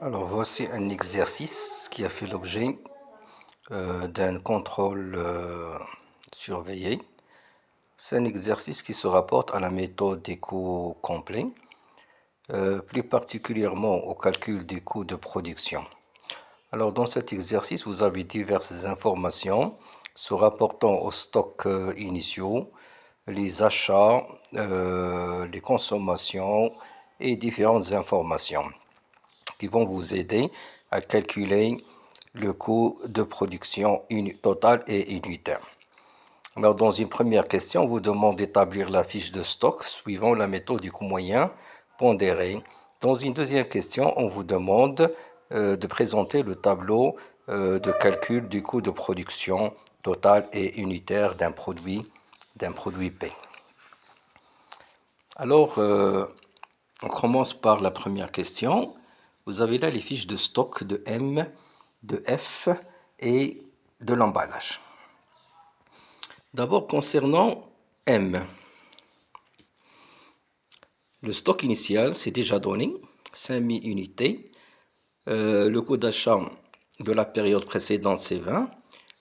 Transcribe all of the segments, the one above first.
Alors voici un exercice qui a fait l'objet d'un contrôle surveillé. C'est un exercice qui se rapporte à la méthode des coûts complets, plus particulièrement au calcul des coûts de production. Alors dans cet exercice, vous avez diverses informations se rapportant aux stocks initiaux, les achats, les consommations et différentes informations qui vont vous aider à calculer le coût de production total et unitaire. Alors, dans une première question, on vous demande d'établir la fiche de stock suivant la méthode du coût moyen pondéré. Dans une deuxième question, on vous demande de présenter le tableau de calcul du coût de production total et unitaire d'un produit P. Alors, on commence par la première question. Vous avez là les fiches de stock de M, de F et de l'emballage. D'abord, concernant M, le stock initial, c'est déjà donné, 5000 unités. Le coût d'achat de la période précédente, c'est 20.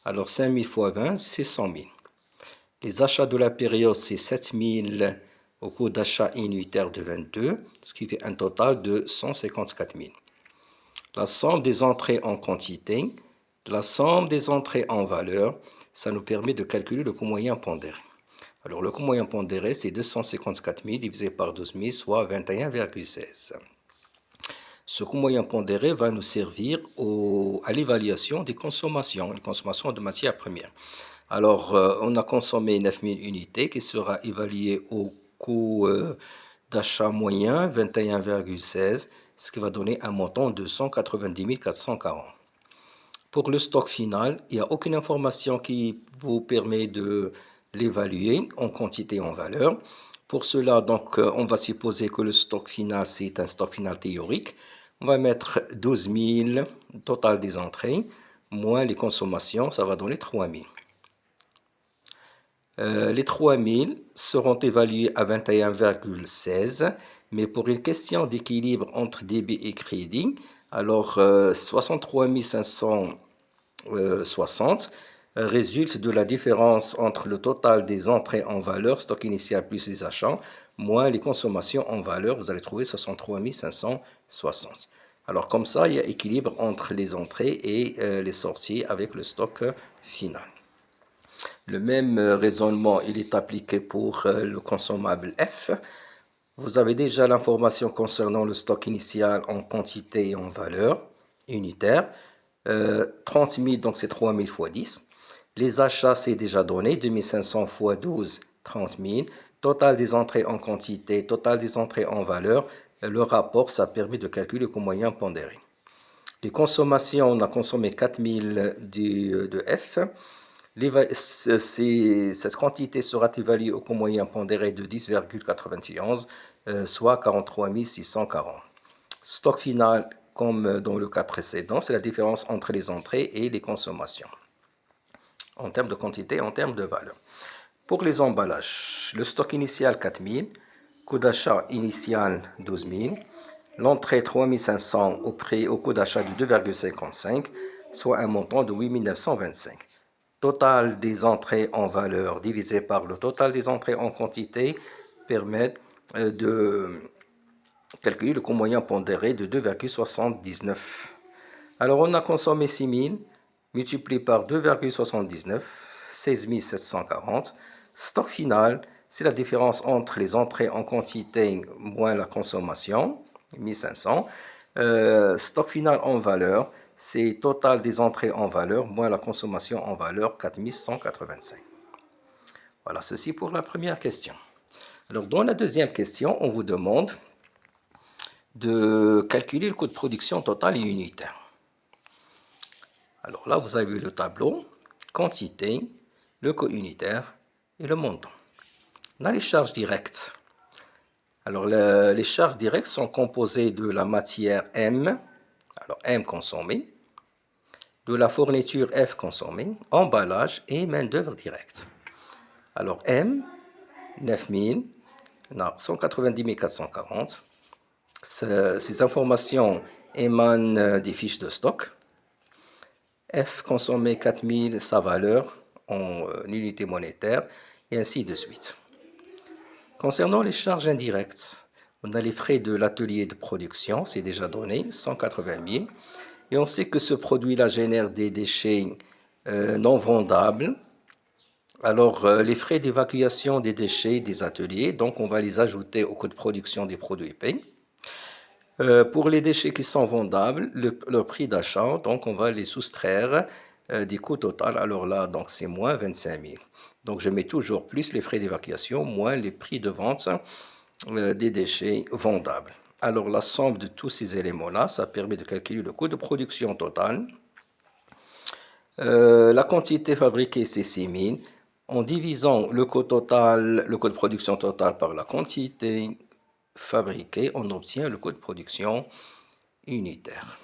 Alors, 5000 fois 20, c'est 100 000. Les achats de la période, c'est 7000 au coût d'achat unitaire de 22, ce qui fait un total de 154 000. La somme des entrées en quantité, la somme des entrées en valeur, ça nous permet de calculer le coût moyen pondéré. Alors le coût moyen pondéré, c'est 254 000 divisé par 12 000, soit 21,16. Ce coût moyen pondéré va nous servir à l'évaluation des consommations, les consommations de matières premières. Alors, on a consommé 9000 unités qui sera évalué au coût d'achat moyen 21,16, ce qui va donner un montant de 190 440. Pour le stock final, il n'y a aucune information qui vous permet de l'évaluer en quantité et en valeur. Pour cela, donc, on va supposer que le stock final, c'est un stock final théorique. On va mettre 12 000 total des entrées, moins les consommations, ça va donner 3 000. Les 3 000 seront évalués à 21,16, mais pour une question d'équilibre entre débit et crédit, alors 63 560 résulte de la différence entre le total des entrées en valeur, stock initial plus les achats, moins les consommations en valeur, vous allez trouver 63 560. Alors comme ça, il y a équilibre entre les entrées et les sorties avec le stock final. Le même raisonnement, il est appliqué pour le consommable F. Vous avez déjà l'information concernant le stock initial en quantité et en valeur unitaire. 30 000, donc c'est 3 000 fois 10. Les achats, c'est déjà donné, 2500 fois 12, 30 000. Total des entrées en quantité, total des entrées en valeur. Le rapport, ça permet de calculer le coût moyen pondéré. Les consommations, on a consommé 4000 de F. Cette quantité sera évaluée au coût moyen pondéré de 10,91, soit 43 640. Stock final, comme dans le cas précédent, c'est la différence entre les entrées et les consommations, en termes de quantité et en termes de valeur. Pour les emballages, le stock initial 4000, coût d'achat initial 12 000, l'entrée 3500 au coût d'achat de 2,55, soit un montant de 8 925. Total des entrées en valeur divisé par le total des entrées en quantité permet de calculer le coût moyen pondéré de 2,79. Alors on a consommé 6 000 multiplié par 2,79, 16 740. Stock final, c'est la différence entre les entrées en quantité moins la consommation, 1500. Stock final en valeur, c'est total des entrées en valeur moins la consommation en valeur, 4185. Voilà, ceci pour la première question. Alors, dans la deuxième question, on vous demande de calculer le coût de production total et unitaire. Alors là, vous avez le tableau, quantité, le coût unitaire et le montant. On a les charges directes. Alors, les charges directes sont composées de la matière M, alors M consommée, de la fourniture F consommée, emballage et main-d'œuvre directe. Alors M, 9000, non, 190 440. Ces informations émane des fiches de stock. F consommé 4000, sa valeur en unité monétaire, et ainsi de suite. Concernant les charges indirectes, on a les frais de l'atelier de production, c'est déjà donné, 180 000. Et on sait que ce produit-là génère des déchets non vendables. Alors, les frais d'évacuation des déchets des ateliers, donc on va les ajouter au coût de production des produits P. Pour les déchets qui sont vendables, leur prix d'achat, donc on va les soustraire du coût total. Alors là, donc c'est moins 25 000. Donc je mets toujours plus les frais d'évacuation, moins les prix de vente des déchets vendables. Alors la somme de tous ces éléments-là, ça permet de calculer le coût de production total. La quantité fabriquée, c'est 6 000. En divisant le coût de production total par la quantité fabriquée, on obtient le coût de production unitaire.